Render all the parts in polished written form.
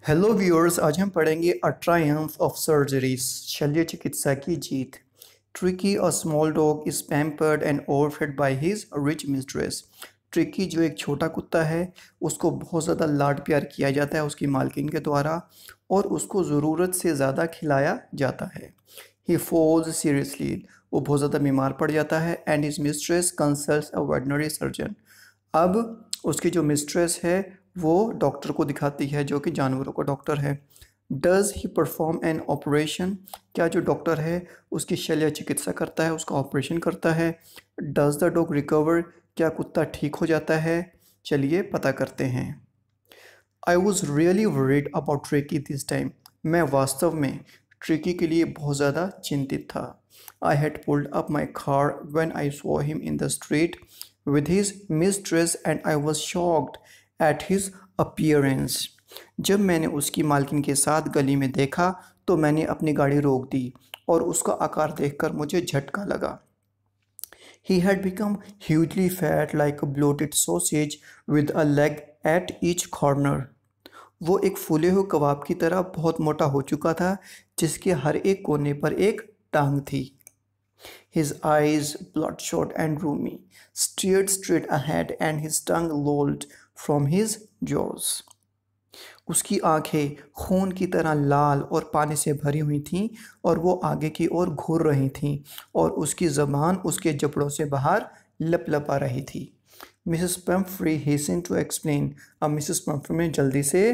Hello viewers, आज हम पढ़ेंगे अ ट्रायम्फ ऑफ सर्जरीज, शल्य चिकित्सा की जीत। Tricki a small dog is pampered and overfed by his rich mistress. Tricki जो एक छोटा कुत्ता है, उसको बहुत ज़्यादा लाड प्यार किया जाता है उसकी मालकिन के द्वारा और उसको ज़रूरत से ज़्यादा खिलाया जाता है। ही फॉल्स सीरियसली, वो बहुत ज़्यादा बीमार पड़ जाता है and his mistress consults a veterinary surgeon. अब उसकी जो मिस्ट्रेस है वो डॉक्टर को दिखाती है जो कि जानवरों का डॉक्टर है। Does he perform an operation, क्या जो डॉक्टर है उसकी शल्य चिकित्सा करता है, उसका ऑपरेशन करता है। डज़ द डॉग रिकवर, क्या कुत्ता ठीक हो जाता है। चलिए पता करते हैं। I was really worried about tricky this time, मैं वास्तव में ट्रिकी के लिए बहुत ज़्यादा चिंतित था। I had pulled up my car when I saw him in the street with his mistress and I was shocked at his appearance। जब मैंने उसकी मालकिन के साथ गली में देखा तो मैंने अपनी गाड़ी रोक दी और उसका आकार देखकर मुझे झटका लगा। He had become hugely fat like a bloated sausage with a leg at each corner। वो एक फूले हुए कबाब की तरह बहुत मोटा हो चुका था जिसके हर एक कोने पर एक टांग थी। His eyes, bloodshot and rheumy, stared straight ahead and his tongue lolled from his jaws। उसकी आंखें खून की तरह लाल और पानी से भरी हुई थीं और वो आगे की ओर घूर रही थीं और उसकी ज़बान उसके जबड़ों से बाहर लपलपा रही थी। Mrs Pumphrey hastened to explain, अब मिसेस पम्फ्री ने जल्दी से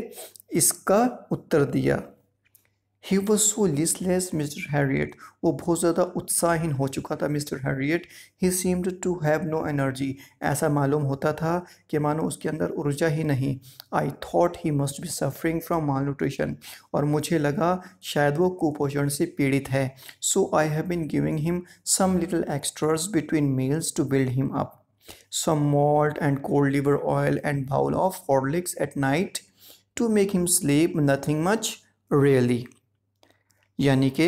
इसका उत्तर दिया। He was so listless mister Herriot, वो बहुत ज़्यादा उत्साहहीन हो चुका था mister Herriot. He seemed to have no energy, ऐसा मालूम होता था कि मानो उसके अंदर ऊर्जा ही नहीं। I thought he must be suffering from malnutrition, और मुझे लगा शायद वो कुपोषण से पीड़ित है। So I have been giving him some little extras between meals to build him up, some malt and cold liver oil and bowl of Horlicks at night to make him sleep, nothing much really। यानी कि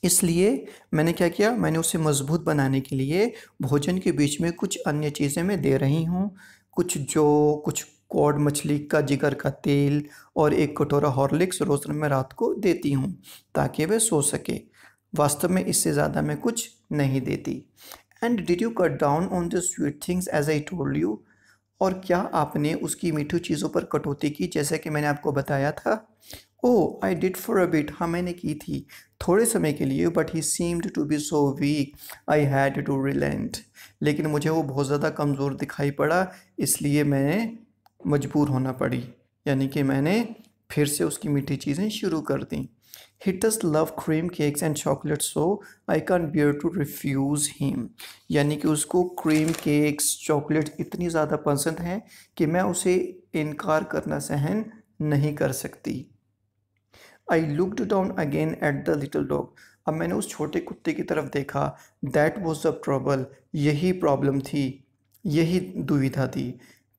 इसलिए मैंने क्या किया, मैंने उसे मजबूत बनाने के लिए भोजन के बीच में कुछ अन्य चीज़ें मैं दे रही हूँ, कुछ कॉड मछली का जिगर का तेल और एक कटोरा हॉर्लिक्स रोज़ मैं रात को देती हूँ ताकि वह सो सके। वास्तव में इससे ज़्यादा मैं कुछ नहीं देती। And did you cut down on the sweet things as I told you, और क्या आपने उसकी मीठी चीज़ों पर कटौती की जैसे कि मैंने आपको बताया था। Oh I did for a bit, हाँ मैंने की थी थोड़े समय के लिए। But he seemed to be so weak I had to relent, लेकिन मुझे वो बहुत ज़्यादा कमज़ोर दिखाई पड़ा, इसलिए मैंने मजबूर होना पड़ी, यानी कि मैंने फिर से उसकी मीठी चीज़ें शुरू कर दी। He does love cream cakes and chocolate, so I can't bear to refuse him। यानी कि उसको क्रीम केक्स चॉकलेट इतनी ज़्यादा पसंद है कि मैं उसे इनकार करना सहन नहीं कर सकती। I looked down again at the little dog। अब मैंने उस छोटे कुत्ते की तरफ देखा। That was the trouble, यही प्रॉब्लम थी, यही दुविधा थी।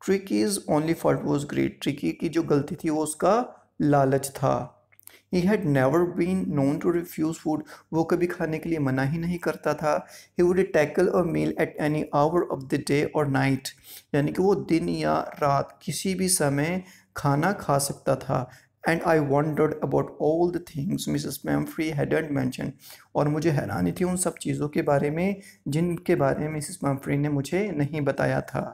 Tricky's only fault was greed, tricky की जो गलती थी वो उसका लालच था। He had never been known to refuse food, वो कभी खाने के लिए मना ही नहीं करता था। He would tackle a meal at any hour of the day or night, यानी कि वो दिन या रात किसी भी समय खाना खा सकता था। And I wondered about all the things Mrs. Pumphrey hadn't mentioned, और मुझे हैरानी थी उन सब चीज़ों के बारे में जिनके बारे में मिसेस पम्फ्री ने मुझे नहीं बताया था।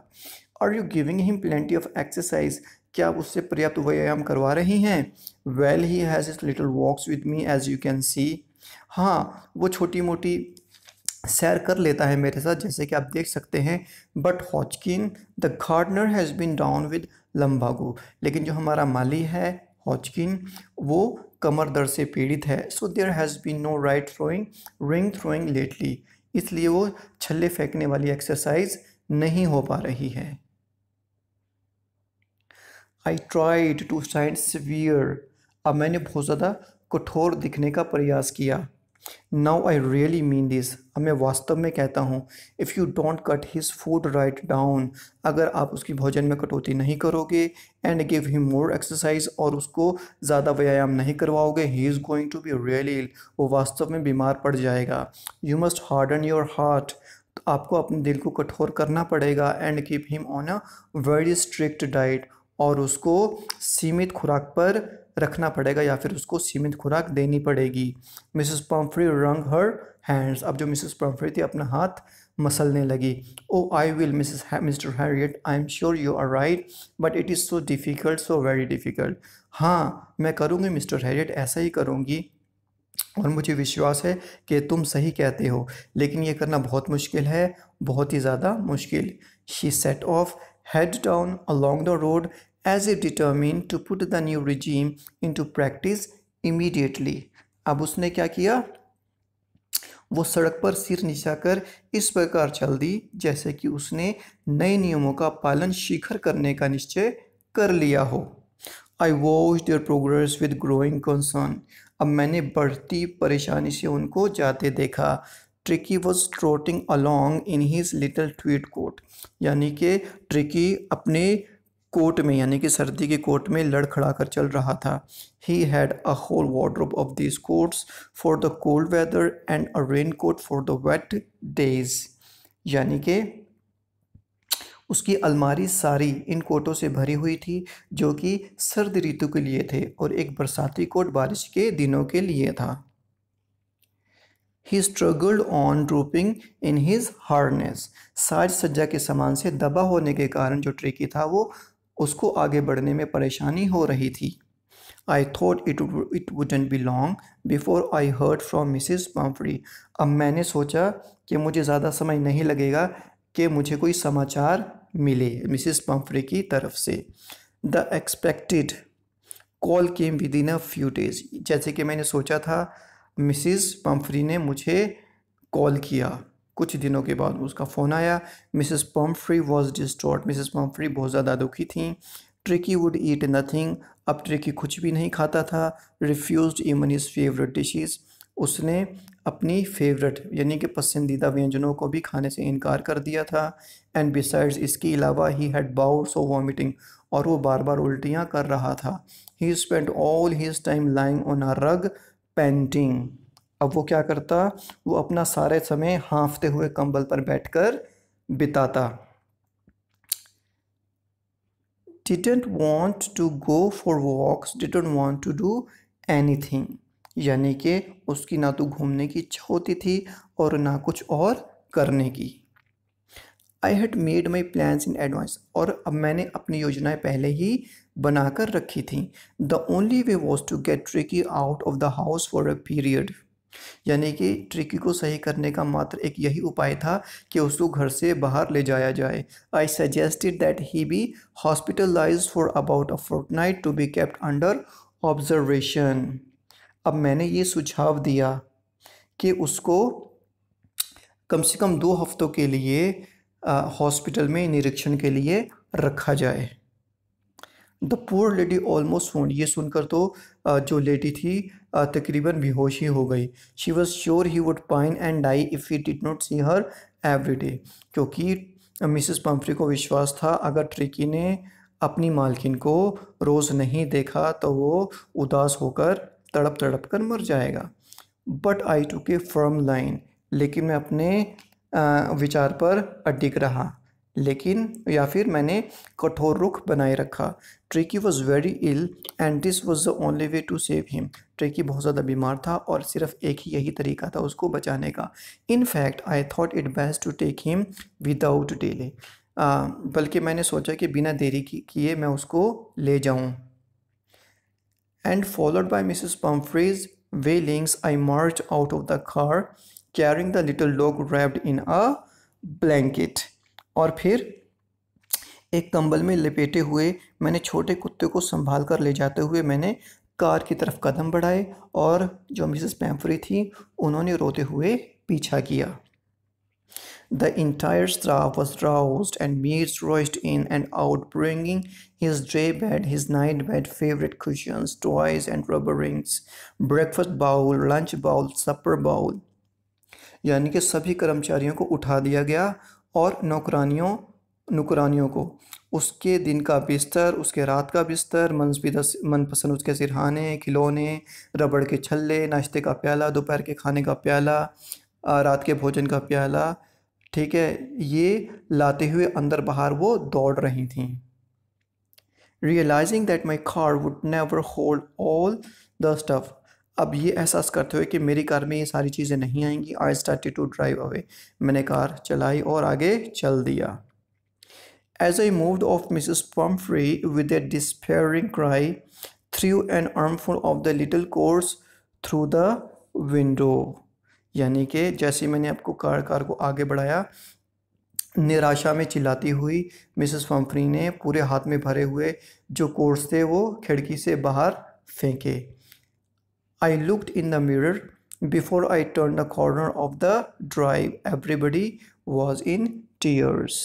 Are you giving him plenty of exercise, क्या आप उससे पर्याप्त व्यायाम करवा रही हैं। Well, he has his little walks with me as you can see। हाँ, वो छोटी मोटी सैर कर लेता है मेरे साथ जैसे कि आप देख सकते हैं। But Hodgkin the gardener has been down with lumbago, लेकिन जो हमारा माली है हॉजकिन वो कमर दर्द से पीड़ित है। So there has been no right throwing ring throwing lately, इसलिए वो छल्ले फेंकने वाली एक्सरसाइज नहीं हो पा रही है। I tried to sound severe, अब मैंने बहुत ज़्यादा कठोर दिखने का प्रयास किया। Now I really mean this, अब मैं वास्तव में कहता हूँ। If you don't cut his food right down, अगर आप उसकी भोजन में कटौती नहीं करोगे and give him more exercise, और उसको ज़्यादा व्यायाम नहीं करवाओगे, he is going to be really ill, वो वास्तव में बीमार पड़ जाएगा। You must harden your heart, तो आपको अपने दिल को कठोर करना पड़ेगा। And keep him on a very strict diet, और उसको सीमित खुराक पर रखना पड़ेगा या फिर उसको सीमित खुराक देनी पड़ेगी। मिसेस पम्फ्री रंग हर हैंड्स। अब जो मिसेस पम्फ्री थी अपना हाथ मसलने लगी। Oh I will Mister Herriot, I am sure you are right but it is so difficult, so very difficult. हाँ मैं करूँगी मिस्टर हैरियट, ऐसा ही करूँगी और मुझे विश्वास है कि तुम सही कहते हो, लेकिन ये करना बहुत मुश्किल है, बहुत ही ज़्यादा मुश्किल। She said of, head down along the road as if determined to put the new regime into practice immediately। अब उसने क्या किया, वो सड़क पर सिर निचाकर इस प्रकार चल दी जैसे कि उसने नए नियमों का पालन शीघ्र करने का निश्चय कर लिया हो। I watch their progress with growing concern. अब मैंने बढ़ती परेशानी से उनको जाते देखा। Tricki was trotting along in his little tweed coat. यानी कि ट्रिकी अपने कोट में यानी कि सर्दी के कोट में लड़खड़ा कर चल रहा था। He had a whole wardrobe of this coats for the cold weather and a rain coat for the wet days. यानी कि उसकी अलमारी सारी इन कोटों से भरी हुई थी जो कि सर्द ऋतु के लिए थे और एक बरसाती कोट बारिश के दिनों के लिए था। He struggled on drooping in his harness। साज सज्जा के सामान से दबा होने के कारण जो ट्रिकी था वो उसको आगे बढ़ने में परेशानी हो रही थी। I thought it wouldn't be long before I heard from Mrs. Pumphrey। अब मैंने सोचा कि मुझे ज़्यादा समय नहीं लगेगा कि मुझे कोई समाचार मिले मिसेस पम्फ्री की तरफ से। The expected call came with in a few days. जैसे कि मैंने सोचा था मिसेस पम्फ्री ने मुझे कॉल किया, कुछ दिनों के बाद उसका फ़ोन आया। Mrs Pomfrey was distraught. Mrs Pomfrey बहुत ज़्यादा दुखी थी। Tricky would eat nothing. अब ट्रिकी कुछ भी नहीं खाता था। Refused even his favourite dishes. उसने अपनी फेवरेट यानी कि पसंदीदा व्यंजनों को भी खाने से इनकार कर दिया था। एंड बिसाइड्स इसके अलावा he had bouts of vomiting. और वो बार बार उल्टियाँ कर रहा था। He spend all his time lying on a rug panting. अब वो क्या करता, वो अपना सारे समय हाँफते हुए कंबल पर बैठकर बिताता। Didn't want to go for walks, didn't want to do anything। यानी कि उसकी ना तो घूमने की इच्छा होती थी और ना कुछ और करने की। I had made my plans in advance. और अब मैंने अपनी योजनाएं पहले ही बनाकर रखी थी। The only way was to get Tricki out of the house for a period. यानी कि ट्रिकी को सही करने का मात्र एक यही उपाय था कि उसको घर से बाहर ले जाया जाए। I suggested that he be hospitalised for about a fortnight to be kept under observation. अब मैंने ये सुझाव दिया कि उसको कम से कम 2 हफ्तों के लिए हॉस्पिटल में निरीक्षण के लिए रखा जाए। The poor lady almost phone. ये सुनकर तो जो लेडी थी तकरीबन बेहोश ही हो गई। She was sure he would pine and die if he did not see her every day. क्योंकि मिसेस पम्फ्री को विश्वास था अगर ट्रिकी ने अपनी मालकिन को रोज़ नहीं देखा तो वो उदास होकर तड़प तड़प कर मर जाएगा। But I took A firm line. लेकिन मैं अपने विचार पर अडिग रहा, लेकिन या फिर मैंने कठोर रुख बनाए रखा। Tricki was very ill and this was the only way to save him. Tricki बहुत ज़्यादा बीमार था और सिर्फ एक ही यही तरीका था उसको बचाने का। In fact I thought it best to take him without delay. बल्कि मैंने सोचा कि बिना देरी किए मैं उसको ले जाऊं। And followed by Mrs. Pumphrey's wailings, I marched out of the car, carrying the little dog wrapped in a blanket। और फिर एक कंबल में लपेटे हुए मैंने छोटे कुत्ते को संभाल कर ले जाते हुए मैंने कार की तरफ कदम बढ़ाए और जो मिसेस पैम्फ्री थी उन्होंने रोते हुए पीछा किया। The entire staff was roused and maids rushed in and out, bringing his day bed, his night bed, favorite cushions, toys and rubber rings, breakfast bowl, lunch bowl, supper bowl। यानी कि सभी कर्मचारियों को उठा दिया गया और नौकरानियों को उसके दिन का बिस्तर, उसके रात का बिस्तर, मनपसंद उसके सिरहाने, खिलौने, रबड़ के छल्ले, नाश्ते का प्याला, दोपहर के खाने का प्याला, रात के भोजन का प्याला, ठीक है, ये लाते हुए अंदर बाहर वो दौड़ रही थीं। Realizing that my car would never hold all the stuff. अब ये एहसास करते हुए कि मेरी कार में ये सारी चीज़ें नहीं आएंगी, I started to drive away. मैंने कार चलाई और आगे चल दिया. As I moved off, Mrs. Pumphrey, with a despairing cry, threw an armful of the little course through the window. यानी कि जैसे मैंने आपको कार को आगे बढ़ाया, निराशा में चिल्लाती हुई मिसेस पम्फ्री ने पूरे हाथ में भरे हुए जो कोर्स थे वो खिड़की से बाहर फेंके. I looked in the mirror before I turned the corner of the drive. Everybody was in tears.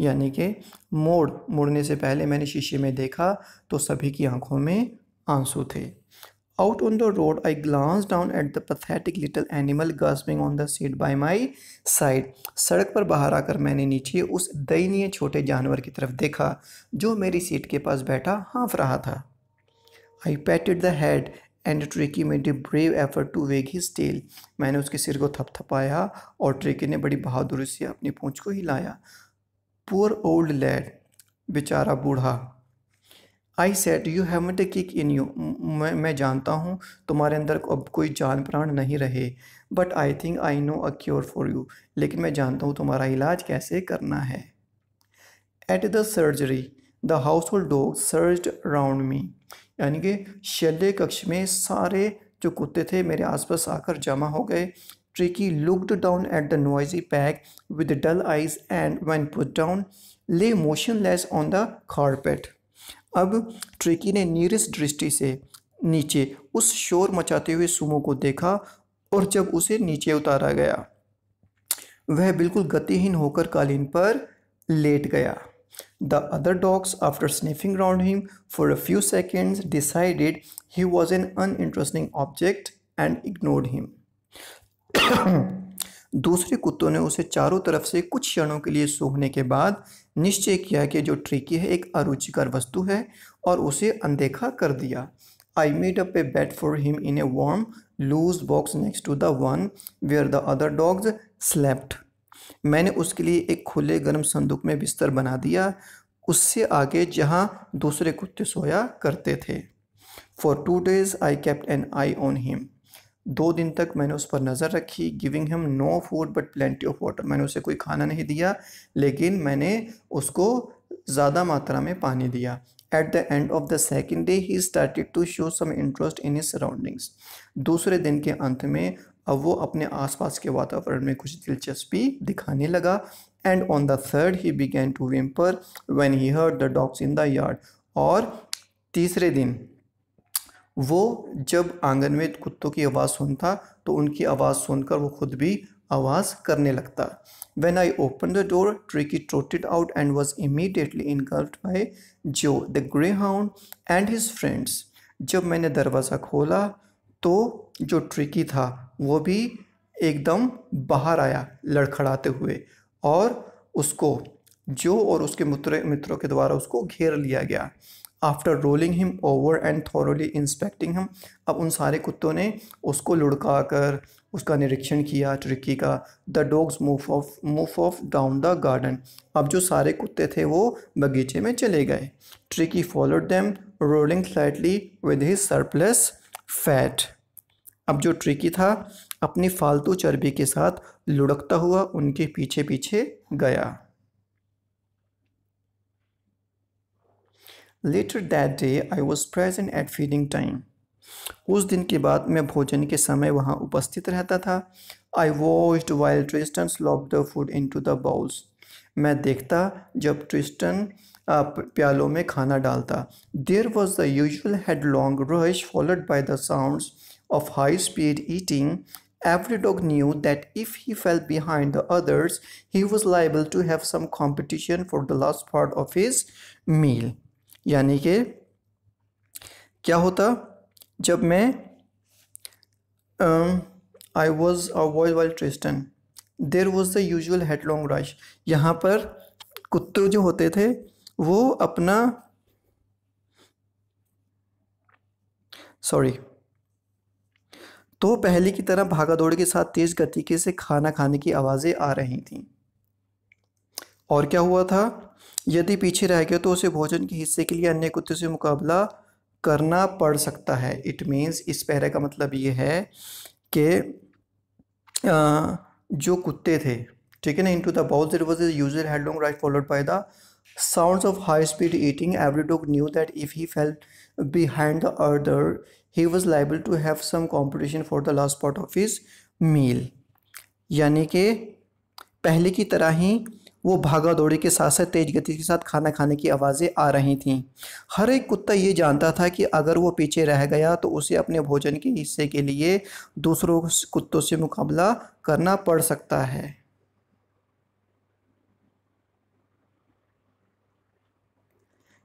यानी कि मुड़ने से पहले मैंने शीशे में देखा तो सभी की आंखों में आंसू थे. Out on the road, I glanced down at the pathetic little animal gasping on the seat by my side. सड़क पर बाहर आकर मैंने नीचे उस दयनीय छोटे जानवर की तरफ देखा जो मेरी सीट के पास बैठा हाँफ रहा था. I patted the head and Tricky made a brave effort to wag his tail. मैंने उसके सिर को थपथपाया और ट्रिकी ने बड़ी बहादुरी से अपनी पूंछ को हिलाया. Poor old lad, बेचारा बूढ़ा. I said, you haven't a kick in you. मैं जानता हूँ तुम्हारे अंदर अब कोई जान प्राण नहीं रहे. But I think I know a cure for you. लेकिन मैं जानता हूँ तुम्हारा इलाज कैसे करना है. At the surgery, the household dogs surged round me. यानी कि शल्य कक्ष में सारे जो कुत्ते थे मेरे आसपास आकर जमा हो गए. Tricky looked down at the noisy pack with dull eyes and when put down, lay motionless on the carpet. अब ट्रिकी ने नीरस दृष्टि से नीचे उस शोर मचाते हुए सुमो को देखा और जब उसे नीचे उतारा गया वह बिल्कुल गतिहीन होकर कालीन पर लेट गया. The other dogs, after sniffing round him for a few seconds, decided he was an uninteresting object and ignored him. दूसरे कुत्तों ने उसे चारों तरफ से कुछ क्षणों के लिए सूंघने के बाद निश्चय किया कि जो ट्रिकी है एक अरुचिकर वस्तु है और उसे अनदेखा कर दिया. I made up a bed for him in a warm, loose box next to the one where the other dogs slept. मैंने उसके लिए एक खुले गर्म संदूक में बिस्तर बना दिया उससे आगे जहां दूसरे कुत्ते सोया करते थे. For 2 days I kept an eye on him. 2 दिन तक मैंने उस पर नज़र रखी. Giving him no food but plenty of water. मैंने उसे कोई खाना नहीं दिया लेकिन मैंने उसको ज़्यादा मात्रा में पानी दिया. At the end of the second day he started to show some interest in his surroundings. दूसरे दिन के अंत में अब वो अपने आसपास के वातावरण में कुछ दिलचस्पी दिखाने लगा. And on the third he began to whimper when he heard the dogs in the yard. और तीसरे दिन वो जब आंगन में कुत्तों की आवाज़ सुनता तो उनकी आवाज़ सुनकर वो खुद भी आवाज़ करने लगता. When I opened the door, Tricky trotted out and was immediately engulfed by Joe, the greyhound, and his friends. जब मैंने दरवाज़ा खोला तो जो ट्रिकी था वो भी एकदम बाहर आया लड़खड़ाते हुए और उसको जो और उसके मित्रों के द्वारा उसको घेर लिया गया. After rolling him over and thoroughly inspecting him, अब उन सारे कुत्तों ने उसको लुढ़का कर उसका निरीक्षण किया ट्रिकी का. The dogs move off down the garden. अब जो सारे कुत्ते थे वो बगीचे में चले गए. Tricky followed them, rolling slightly with his surplus fat. अब जो ट्रिकी था अपनी फालतू चर्बी के साथ लुढ़कता हुआ उनके पीछे पीछे गया. Later that day, I was present at feeding time. उस दिन के बाद मैं भोजन के समय वहाँ उपस्थित रहता था. I watched while Tristan slopped the food into the bowls. मैं देखता जब ट्रिस्टन प्यालों में खाना डालता. There was the usual headlong rush followed by the sounds of high-speed eating. Every dog knew that if he fell behind the others, he was liable to have some competition for the last part of his meal. यानी कि क्या होता जब मैं I was avoid while Tristan there was the usual headlong rush. यहाँ पर कुत्ते जो होते थे वो अपना तो पहले की तरह भागा दौड़ के साथ तेज गति से खाना खाने की आवाज़ें आ रही थीं. और क्या हुआ था, यदि पीछे रह गया तो उसे भोजन के हिस्से के लिए अन्य कुत्ते से मुकाबला करना पड़ सकता है। इट मीन्स इस पैरे का मतलब ये है कि जो कुत्ते थे, ठीक है ना, into the bowl there was a usual headlong right followed by the sounds of high speed eating. Every dog knew that if he fell behind the other, he was liable to have some competition for the last part of his meal. यानी कि पहले की तरह ही वो भागा दौड़ी के साथ साथ तेज गति के साथ खाना खाने की आवाज़ें आ रही थीं। हर एक कुत्ता ये जानता था कि अगर वो पीछे रह गया तो उसे अपने भोजन के हिस्से के लिए दूसरों कुत्तों से मुकाबला करना पड़ सकता है।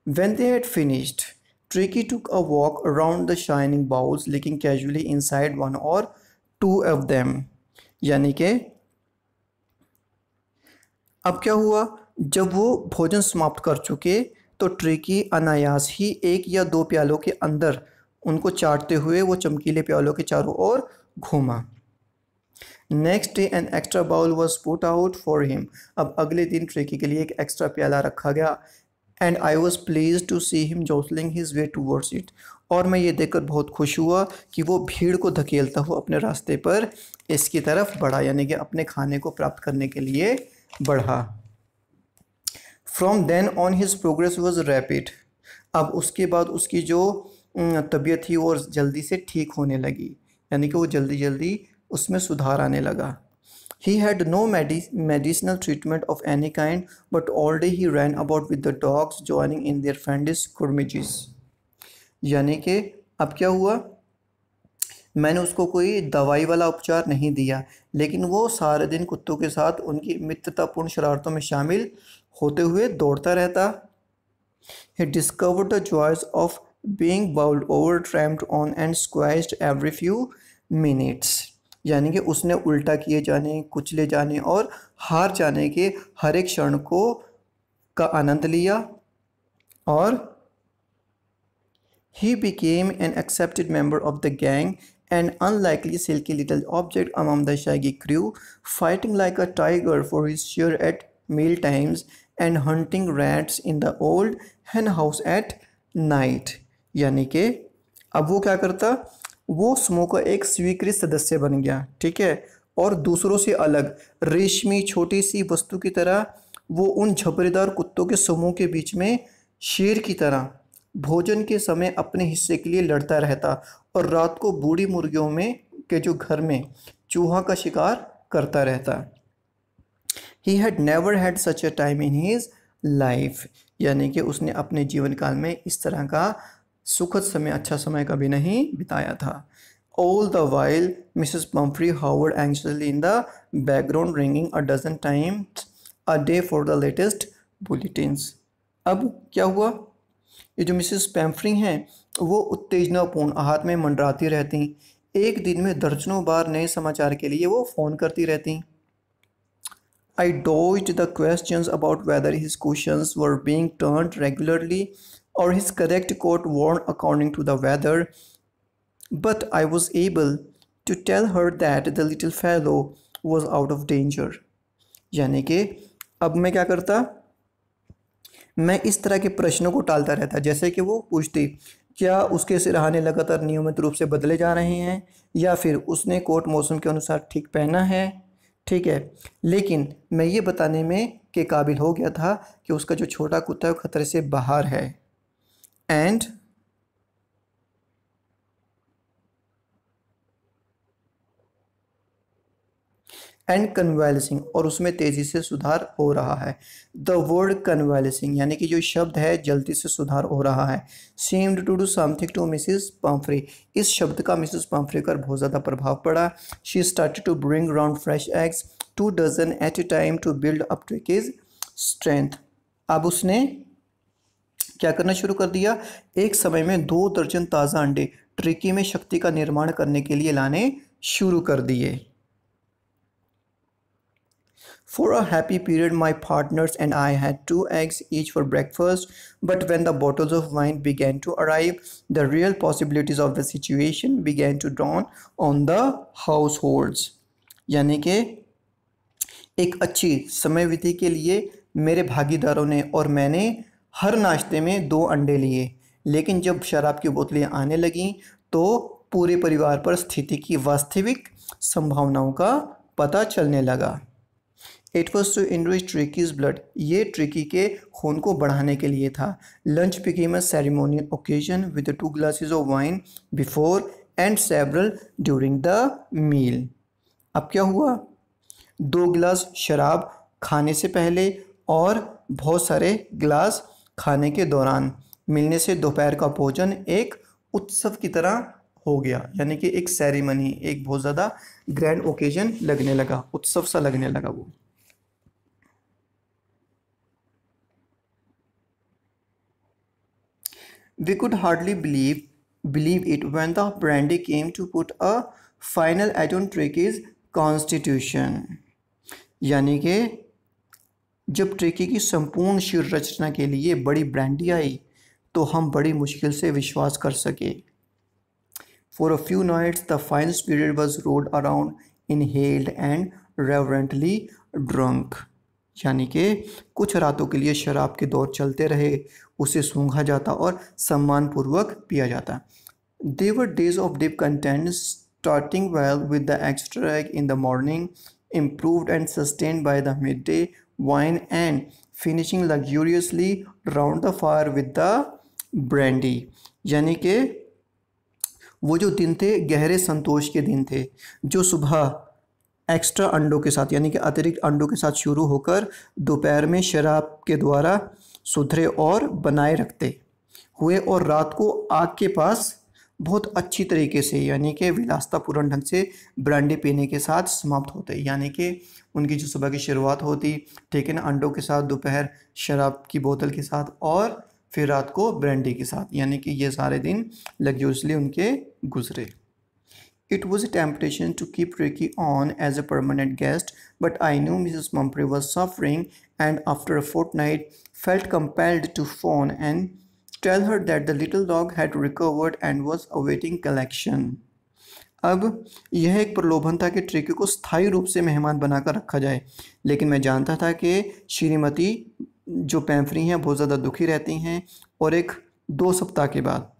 When they had finished, Tricky took a walk around the shining bowls, looking casually inside one or two of them. यानी कि अब क्या हुआ, जब वो भोजन समाप्त कर चुके तो ट्रिकी अनायास ही एक या दो प्यालों के अंदर उनको चाटते हुए वो चमकीले प्यालों के चारों ओर घूमा। Next day an extra bowl was put out for him. अब अगले दिन ट्रिकी के लिए एक एक्स्ट्रा प्याला रखा गया। And I was please to see him jostling his way towards it. और मैं ये देखकर बहुत खुश हुआ कि वो भीड़ को धकेलता हुआ अपने रास्ते पर इसकी तरफ बढ़ा, यानी कि अपने खाने को प्राप्त करने के लिए बढ़ा। From then on his progress was rapid. अब उसके बाद उसकी जो तबीयत थी वो जल्दी से ठीक होने लगी, यानी कि वो जल्दी जल्दी उसमें सुधार आने लगा। He had no medicinal treatment of any kind, but all day he ran about with the dogs, joining in their friendly scrimmages. यानी कि अब क्या हुआ, मैंने उसको कोई दवाई वाला उपचार नहीं दिया, लेकिन वो सारे दिन कुत्तों के साथ उनकी मित्रतापूर्ण शरारतों में शामिल होते हुए दौड़ता रहता। He discovered the joys of being bowled over, tramped on and squashed every few minutes. यानी कि उसने उल्टा किए जाने, कुचले जाने और हार जाने के हर एक क्षण को का आनंद लिया। और he became an accepted member of the gang, an unlikely silky little object among the shaggy crew, fighting like a tiger for his share at meal times and hunting rats in the old hen house at night. यानी कि अब वो क्या करता, वो समूह का एक स्वीकृत सदस्य बन गया, ठीक है, और दूसरों से अलग रेशमी छोटी सी वस्तु की तरह वो उन झपरेदार कुत्तों के समूह के बीच में शेर की तरह भोजन के समय अपने हिस्से के लिए लड़ता रहता और रात को बूढ़ी मुर्गियों में के जो घर में चूहा का शिकार करता रहता। He had never had such a time in his life. यानी कि उसने अपने जीवन काल में इस तरह का सुखद समय, अच्छा समय कभी नहीं बिताया था। All the while, Mrs. Pumphrey hovered anxiously in the background, ringing a dozen times a day for the latest bulletins. अब क्या हुआ, ये जो मिसेस पैम्फ्री हैं वो उत्तेजनापूर्ण हाथ में मंडराती रहती, एक दिन में दर्जनों बार नए समाचार के लिए वो फ़ोन करती रहती। I dodged the questions about whether his cushions were being turned regularly or his correct coat worn according to the weather, but I was able to tell her that the little fellow was out of danger. यानी कि अब मैं क्या करता, मैं इस तरह के प्रश्नों को टालता रहता, जैसे कि वो पूछती क्या उसके सिरहाने लगातार नियमित रूप से बदले जा रहे हैं या फिर उसने कोट मौसम के अनुसार ठीक पहना है, ठीक है। लेकिन मैं ये बताने में के काबिल हो गया था कि उसका जो छोटा कुत्ता है वो खतरे से बाहर है। एंड कन्वालेसिंग, और उसमें तेज़ी से सुधार हो रहा है। द वर्ड कन्वालेसिंग यानी कि जो शब्द है जल्दी से सुधार हो रहा है। Seemed to do something to Mrs Pumphrey, इस शब्द का मिसिस पम्फ्री पर बहुत ज़्यादा प्रभाव पड़ा। She started to bring round fresh eggs 2 dozen at a time to build up Tricki's strength. अब उसने क्या करना शुरू कर दिया, एक समय में 2 दर्जन ताज़ा अंडे ट्रिकी में शक्ति का निर्माण करने के लिए लाने शुरू कर दिए। For a happy period, my partners and I had 2 eggs each for breakfast, but when the bottles of wine began to arrive, the real possibilities of the situation began to dawn on the households. यानी कि एक अच्छी समयावधि के लिए मेरे भागीदारों ने और मैंने हर नाश्ते में 2 अंडे लिए, लेकिन जब शराब की बोतलें आने लगीं तो पूरे परिवार पर स्थिति की वास्तविक संभावनाओं का पता चलने लगा। It was to increase Tricki's blood, ये ट्रिकी के खून को बढ़ाने के लिए था। Lunch became a ceremonial occasion with 2 glasses of wine before and several during the meal. अब क्या हुआ, 2 गिलास शराब खाने से पहले और बहुत सारे गिलास खाने के दौरान मिलने से दोपहर का भोजन एक उत्सव की तरह हो गया, यानी कि एक सेरेमनी, एक बहुत ज़्यादा ग्रैंड ओकेजन लगने लगा, उत्सव सा लगने लगा वो। We could hardly believe it when the brandy came to put a final edge on Tricky's constitution। यानी कि जब ट्रिकी की संपूर्ण शिर रचना के लिए बड़ी ब्रांडी आई तो हम बड़ी मुश्किल से विश्वास कर सके। For a few nights the fine spirit was rolled around, inhaled and reverently drunk। यानी कि कुछ रातों के लिए शराब के दौर चलते रहे, उसे सूंघा जाता और सम्मानपूर्वक पिया जाता। They were days of deep content, starting well with the extra egg in the morning, improved and sustained by the midday wine, and finishing luxuriously round the fire with the brandy। यानी कि वो जो दिन थे गहरे संतोष के दिन थे, जो सुबह एक्स्ट्रा अंडों के साथ यानी कि अतिरिक्त अंडों के साथ शुरू होकर दोपहर में शराब के द्वारा सुधरे और बनाए रखते हुए और रात को आग के पास बहुत अच्छी तरीके से यानी कि विलासतापूर्ण ढंग से ब्रांडी पीने के साथ समाप्त होते। यानी कि उनकी जो सुबह की शुरुआत होती, ठीक है ना, अंडों के साथ, दोपहर शराब की बोतल के साथ और फिर रात को ब्रांडी के साथ, यानी कि ये सारे दिन लग्जूरियसली उनके गुजरे। It was a temptation to keep Ricky on as a permanent guest, but I knew Mrs. Mumphrey was suffering and after a fortnight felt compelled to phone and tell her that the little dog had recovered and was awaiting collection। अब यह एक प्रलोभन था कि tricky को स्थायी रूप से मेहमान बनाकर रखा जाए, लेकिन मैं जानता था कि श्रीमती जो पैम्फ्री हैं बहुत ज़्यादा दुखी रहती हैं और 1-2 सप्ताह के बाद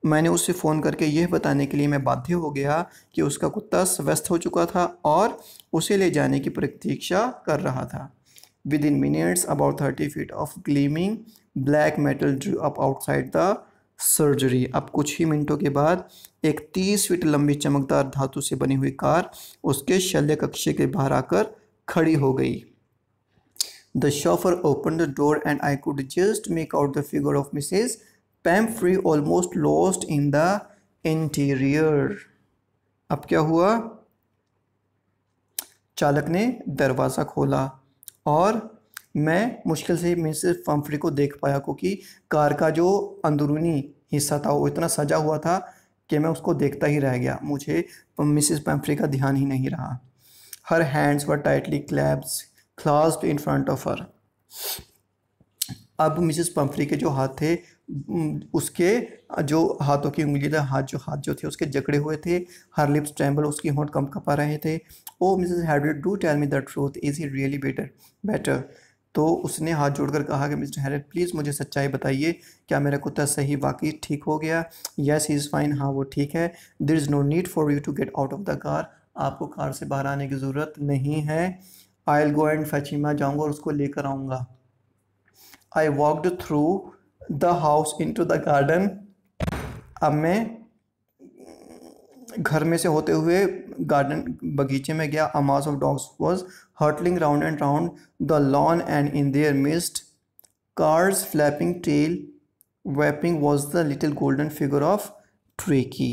मैंने उससे फ़ोन करके यह बताने के लिए मैं बाध्य हो गया कि उसका कुत्ता स्वस्थ हो चुका था और उसे ले जाने की प्रतीक्षा कर रहा था। Within minutes, about 30 feet of gleaming black metal drew up outside the surgery। अब कुछ ही मिनटों के बाद एक 30 फीट लंबी चमकदार धातु से बनी हुई कार उसके शल्य कक्ष के बाहर आकर खड़ी हो गई। The chauffeur opened the door and I could just make out the figure of Mrs. Pumphrey almost lost in the interior। अब क्या हुआ, चालक ने दरवाज़ा खोला और मैं मुश्किल से मिसेस पम्फ्री को देख पाया, क्योंकि कार का जो अंदरूनी हिस्सा था वो इतना सजा हुआ था कि मैं उसको देखता ही रह गया, मुझे मिसेस पम्फ्री का ध्यान ही नहीं रहा। Her hands were tightly clasped in front of her। अब मिसेस पम्फ्री के जो हाथ थे उसके जो हाथों की उंगली थे, हाथ जो थे उसके जकड़े हुए थे। हर लिप्स ट्रेम्बल, उसकी होंठ कँपा रहे थे। Oh Mrs Herriot, do tell me the truth, is he really better. तो उसने हाथ जोड़कर कहा कि मिस्टर हैरियट प्लीज़ मुझे सच्चाई बताइए, क्या मेरा कुत्ता सही वाकई ठीक हो गया? येस ही इज़ फाइन, हाँ वो ठीक है। There is no need for you to get out of the car, आपको कार से बाहर आने की ज़रूरत नहीं है। I will go and fetch him, मैं जाऊँगा और उसको लेकर आऊँगा। I walked through the house into the garden. अब मैं घर में से होते हुए गार्डन बगीचे में गया। A mass of dogs was hurtling round and round the lawn and in their midst cars flapping tail waving was the little golden figure of Tricki.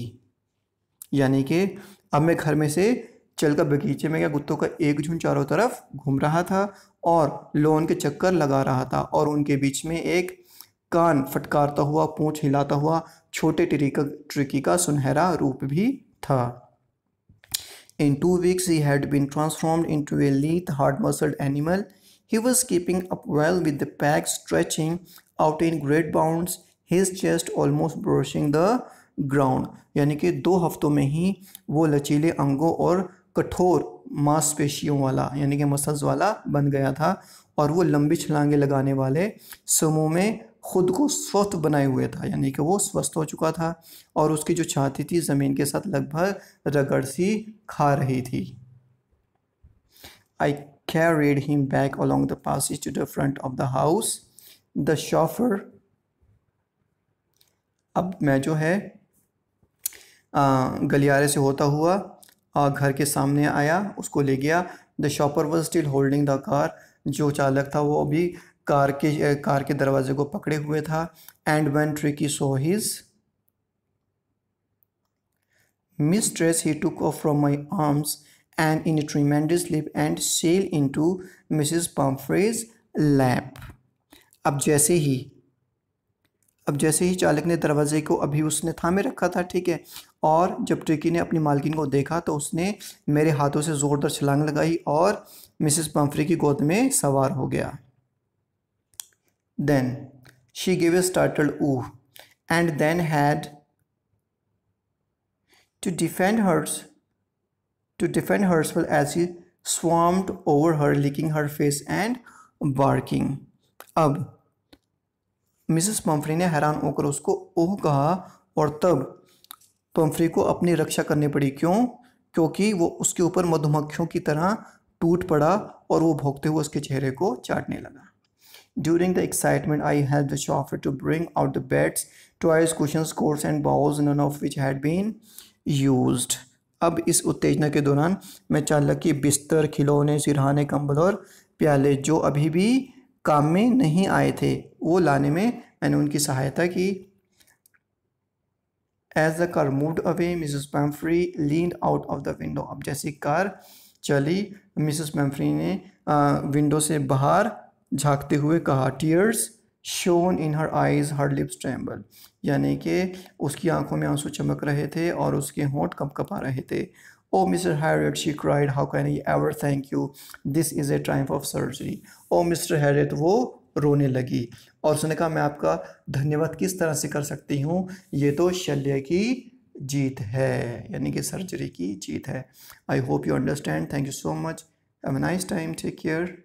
यानी कि अब मैं घर में से चलकर बगीचे में गया, कुत्तों का एक झुंड चारों तरफ घूम रहा था और लॉन के चक्कर लगा रहा था और उनके बीच में एक कान फटकारता हुआ, पूंछ हिलाता हुआ छोटे ट्रिकी का सुनहरा रूप भी था। In 2 weeks he had been transformed into a lithe, hard-muscled animal. He was keeping up well with the pack, stretching out in great bounds, his chest almost brushing the ground। यानी कि 2 हफ्तों में ही वो लचीले अंगों और कठोर मांसपेशियों वाला यानी कि मसल्स वाला बन गया था और वो लंबी छलांगे लगाने वाले समूह में खुद को स्वस्थ बनाए हुए था, यानी कि वो स्वस्थ हो चुका था और उसकी जो छाती थी ज़मीन के साथ लगभग रगड़ सी खा रही थी। I carried him back along the passage to the front of the house. The chauffeur, अब मैं जो है गलियारे से होता हुआ घर के सामने आया, उसको ले गया। The shopper was still holding the car, जो चालक था वो अभी कार के दरवाजे को पकड़े हुए था। And when tricky saw his mistress, he took off from my arms and in a tremendous leap and sailed into Mrs. Pumphrey's lap. अब जैसे ही चालक ने दरवाजे को अभी उसने थामे रखा था, ठीक है, और जब ट्रिकी ने अपनी मालकिन को देखा तो उसने मेरे हाथों से ज़ोरदार छलांग लगाई और मिसेस पम्फ्री की गोद में सवार हो गया। Then she gave a startled ooh and then had to defend herself as he swarmed over her, licking her face and barking. अब मिसेस पम्फ्री ने हैरान होकर उसको ओह कहा और तब पम्फ्री को अपनी रक्षा करनी पड़ी। क्योंकि वो उसके ऊपर मधुमक्खियों की तरह टूट पड़ा और वो भौंकते हुए उसके चेहरे को चाटने लगा। During the excitement, I helped the chauffeur to bring out the beds, toys, cushions, coats and bowls, none of which had been used. अब इस उत्तेजना के दौरान मैं चालक की बिस्तर, खिलौने, सिरहाने, कंबल और प्याले जो अभी भी काम में नहीं आए थे वो लाने में मैंने उनकी सहायता की। As the car moved away, Mrs. Pumphrey leaned out of the window. अब जैसी कार चली, मिसेस पम्फ्री ने विंडो से बाहर झांकते हुए कहा, Tears shone in her eyes, her lips trembled. यानी कि उसकी आंखों में आंसू चमक रहे थे और उसके होंठ कँपकपा रहे थे। Oh, Mr. Harriet, she cried, how can I ever thank you? This is a triumph of surgery. Oh, Mr. Harriet, वो रोने लगी और उसने कहा, मैं आपका धन्यवाद किस तरह से कर सकती हूँ, ये तो शल्य की जीत है, यानी कि सर्जरी की जीत है। I hope you understand. Thank you so much. Have a nice time. Take care.